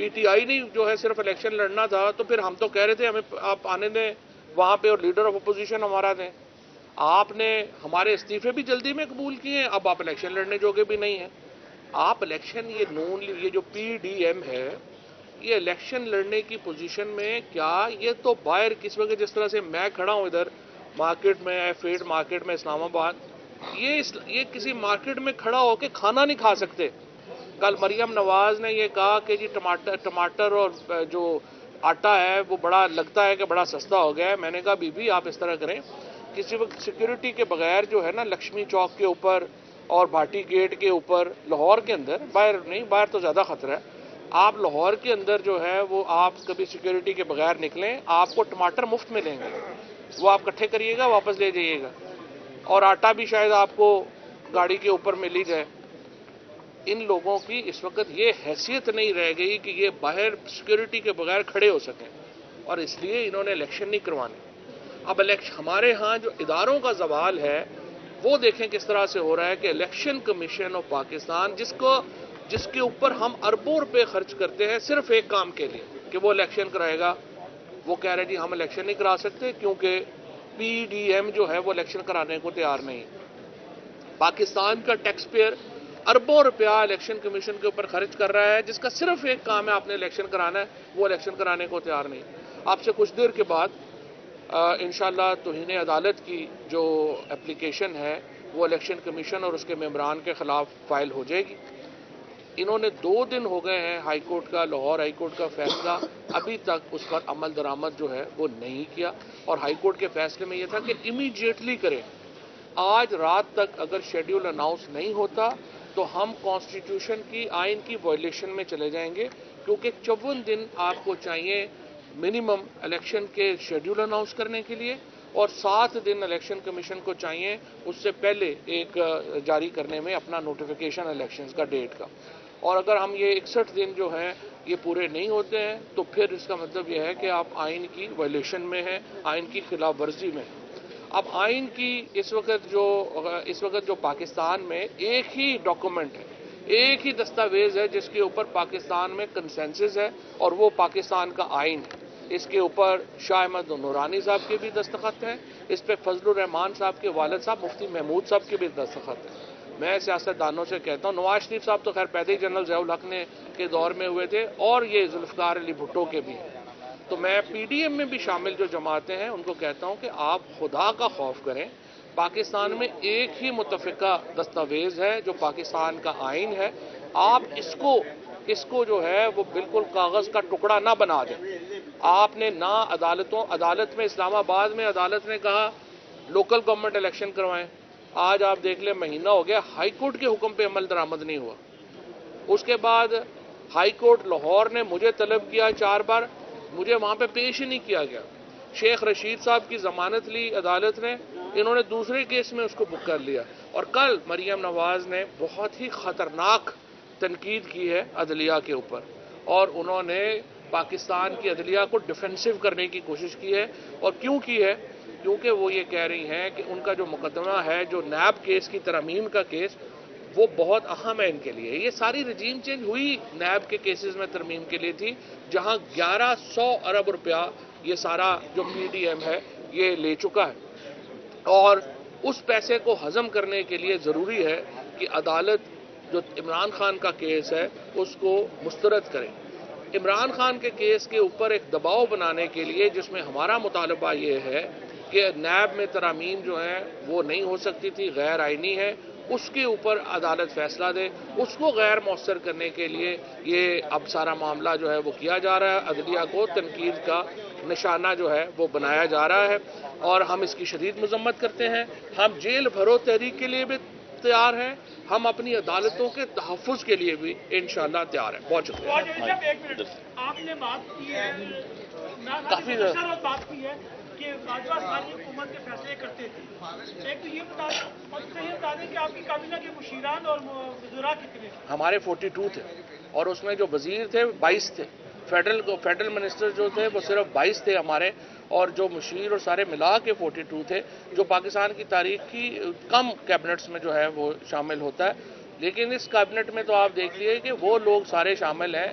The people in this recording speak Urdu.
پی ٹی آئی نہیں جو ہے صرف الیکشن لڑنا تھا تو پھر ہم تو کہہ رہے تھے ہمیں آپ آنے دیں وہاں پہ اور لیڈر آف اپوزیشن ہمارا دیں. آپ نے ہمارے استعفے بھی جلدی میں قبول کیے ہیں, اب آپ الیکشن لڑنے جوگے بھی نہیں ہیں. آپ الیکشن یہ جو پی ڈی ایم ہے یہ الیکشن لڑنے کی پوزیشن میں کیا, یہ تو باہر کس وقت جس طرح سے میں کھڑا ہوں ادھر مارکیٹ میں فیڈ مارکیٹ میں اسلام آباد, یہ کسی مارکیٹ میں کھڑا ہو کے کھانا نہیں کھا سکتے. کل مریم نواز نے یہ کہا کہ جی ٹماٹر اور جو آٹا ہے وہ بڑا لگتا ہے کہ بڑا سستا ہو گیا ہے. میں نے کہا بی بی آپ اس طرح کریں, کسی وقت سیکیورٹی کے بغیر جو ہے نا لکشمی چوک کے اوپر اور بھاٹی گیٹ کے اوپر لاہور کے اندر, باہر نہیں, باہر تو زیادہ خطرہ ہے, آپ لاہور کے اندر جو ہے وہ آپ کبھی سیکیورٹی کے بغیر نکلیں آپ کو ٹماٹر مفت ملیں گے, وہ آپ اکٹھے کریے گا واپس لے جائیے گا, اور آٹا بھی شاید آپ کو گاڑی کے اوپر مل ہی جائے. ان لوگوں کی اس وقت یہ حیثیت نہیں رہ گئی کہ یہ باہر سیکیورٹی کے بغیر کھڑے ہو سکیں, اور اس لیے انہوں نے الیکشن نہیں کروانے. اب ہمارے ہاں جو اداروں کا زوال ہے وہ دیکھیں کس طرح سے ہو رہا ہے کہ الیکشن کمیشن آف پاکستان جس کے اوپر ہم اربوں روپے خرچ کرتے ہیں صرف ایک کام کے لیے کہ وہ الیکشن کرائے گا, وہ کہہ رہے جی ہم الیکشن نہیں کرا سکتے کیونکہ پی ڈی ایم جو ہے وہ الیکشن کرانے کو تیار نہیں. پاکستان کا ٹیکس پیئر اربوں روپیہ الیکشن کمیشن کے اوپر خرچ کر رہا ہے جس کا صرف ایک کام ہے آپ نے الیکشن کرانا ہے, وہ الیکشن کرانے کو تیار نہیں. آپ سے کچھ دیر کے بعد انشاءاللہ توہین عدالت کی جو اپلیکیشن ہے وہ الیکشن کمیشن اور اس کے ممبران کے خلاف فائل ہو جائے گی. انہوں نے 2 دن ہو گئے ہیں ہائی کورٹ کا, لاہور ہائی کورٹ کا فیصلہ ابھی تک اس پر عمل درآمد جو ہے وہ نہیں کیا, اور ہائی کورٹ کے فیصلے میں یہ تھا کہ امیڈیٹلی کریں. آج رات تک اگر شیڈیول اناؤنس نہیں ہوتا تو ہم کانسٹیٹیوشن کی آئین کی وائلیشن میں چلے جائیں گے, کیونکہ 54 دن آپ کو چاہیے منیمم الیکشن کے شیڈیول اناؤنس کرنے کے لیے, اور 7 دن الیکشن کمیشن کو چاہیے اس سے پہلے ایک جاری کرنے میں اپنا نوٹیفیکیشن الیکشنز کا ڈیٹ کا. اور اگر ہم یہ 61 دن جو ہیں یہ پورے نہیں ہوتے ہیں تو پھر اس کا مطلب یہ ہے کہ آپ آئین کی وائلیشن میں ہیں, آئین کی خلاف ورزی میں. اب آئین کی اس وقت جو پاکستان میں ایک ہی ڈاکومنٹ ہے, ایک ہی دستاویز ہے جس کے اوپر پاکستان میں کنسنسس ہے, اور وہ پاکستان کا آئین ہے. اس کے اوپر شاہ احمد نورانی صاحب کے بھی دستخط ہیں, اس پہ فضل الرحمان صاحب کے والد صاحب مفتی محمود صاحب کے بھی دستخط ہیں. میں سیاستدانوں سے کہتا ہوں, نواز شریف صاحب تو خیر پیدے جنرل ضیاء الحق نے کے دور میں ہوئے تھے, اور یہ ذوالفقار علی بھٹو کے بھی ہیں, تو میں پی ڈی ایم میں بھی شامل جو جماعتیں ہیں ان کو کہتا ہوں کہ آپ خدا کا خوف کریں. پاکستان میں ایک ہی متفقہ دستاویز ہے جو پاکستان کا آئین ہے, آپ اس کو جو ہے وہ بالکل کاغذ کا ٹکڑا نہ بنا دیں. آپ نے نہ عدالت میں اسلام آباد میں عدالت نے کہا لوکل گورنمنٹ الیکشن کروائیں, آج آپ دیکھ لیں مہینہ ہو گیا ہائی کورٹ کے حکم پہ عمل درآمد نہیں ہوا. اس کے بعد ہائی کورٹ لاہور نے مجھے طلب کیا 4 بار, مجھے وہاں پہ پیش ہی نہیں کیا گیا. شیخ رشید صاحب کی ضمانت لی عدالت نے, انہوں نے دوسرے کیس میں اس کو بک کر لیا. اور کل مریم نواز نے بہت ہی خطرناک تنقید کی ہے عدلیہ کے اوپر, اور انہوں نے پاکستان کی عدلیہ کو ڈیفینسو کرنے کی کوشش کی ہے. اور کیوں کی ہے؟ کیونکہ وہ یہ کہہ رہی ہیں کہ ان کا جو مقدمہ ہے جو نیب کیس کی ترمیم کا کیس وہ بہت اہم ہے ان کے لیے. یہ ساری رجیم چینج ہوئی نیب کے کیسز میں ترمیم کے لیے تھی, جہاں 1100 ارب روپیہ یہ سارا جو پی ڈی ایم ہے یہ لے چکا ہے, اور اس پیسے کو ہضم کرنے کے لیے ضروری ہے کہ عدالت جو عمران خان کا کیس ہے اس کو مسترد کرے. عمران خان کے کیس کے اوپر ایک دباؤ بنانے کے لیے جس میں ہمارا مطالبہ یہ ہے کہ نیب میں ترامیم جو ہیں وہ نہیں ہو سکتی تھی, غیر آئینی ہے, اس کے اوپر عدالت فیصلہ دے, اس کو غیر مؤثر کرنے کے لیے یہ اب سارا معاملہ جو ہے وہ کیا جا رہا ہے. عدلیہ کو تنقید کا نشانہ جو ہے وہ بنایا جا رہا ہے, اور ہم اس کی شدید مذمت کرتے ہیں. ہم جیل بھرو تحریک کے لیے بھی تیار ہیں, ہم اپنی عدالتوں کے تحفظ کے لیے بھی انشاءاللہ تیار ہیں. بہت شکریہ. آپ نے بات کی ہے کافی بات کی ہے کہ باجوہ ثانی حکومت کے فیصلے کرتے تھے. ایک تو یہ بتا دیں کہ آپ کی کابینہ کے مشیران اور وزراء کتنے تھے؟ ہمارے 42 تھے, اور اس میں جو وزیر تھے 22 تھے. فیڈرل منسٹر جو تھے وہ صرف 22 تھے ہمارے, اور جو مشیر اور سارے ملا کے 42 تھے, جو پاکستان کی تاریخ کی کم کیبنٹس میں جو ہے وہ شامل ہوتا ہے. لیکن اس کیبنٹ میں تو آپ دیکھ لیے کہ وہ لوگ سارے شامل ہیں